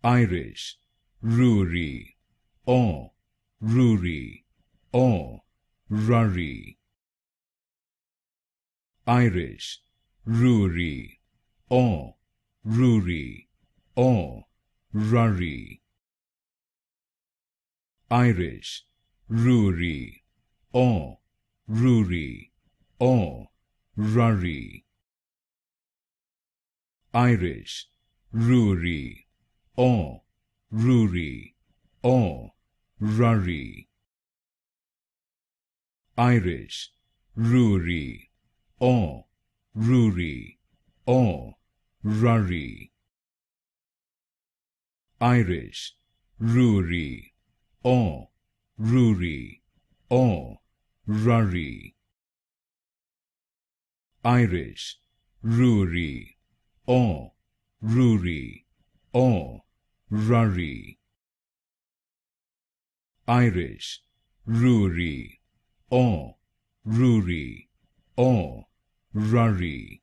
Irish, Ruaidhrí, Ruaidhrí, Ruaidhrí. Irish, Ruaidhrí, Ruaidhrí, Ruaidhrí. Irish, Ruaidhrí, Ruaidhrí, Ruaidhrí. Irish, Ruaidhrí, Ruaidhrí, Ruaidhrí. Irish, Ruaidhrí, Ruaidhrí, Ruaidhrí. Irish, Ruaidhrí, Ruaidhrí, Ruaidhrí. Irish, Ruaidhrí, Ruaidhrí, Ruaidhrí. Irish, Ruaidhrí, Ruaidhrí, Ruaidhrí.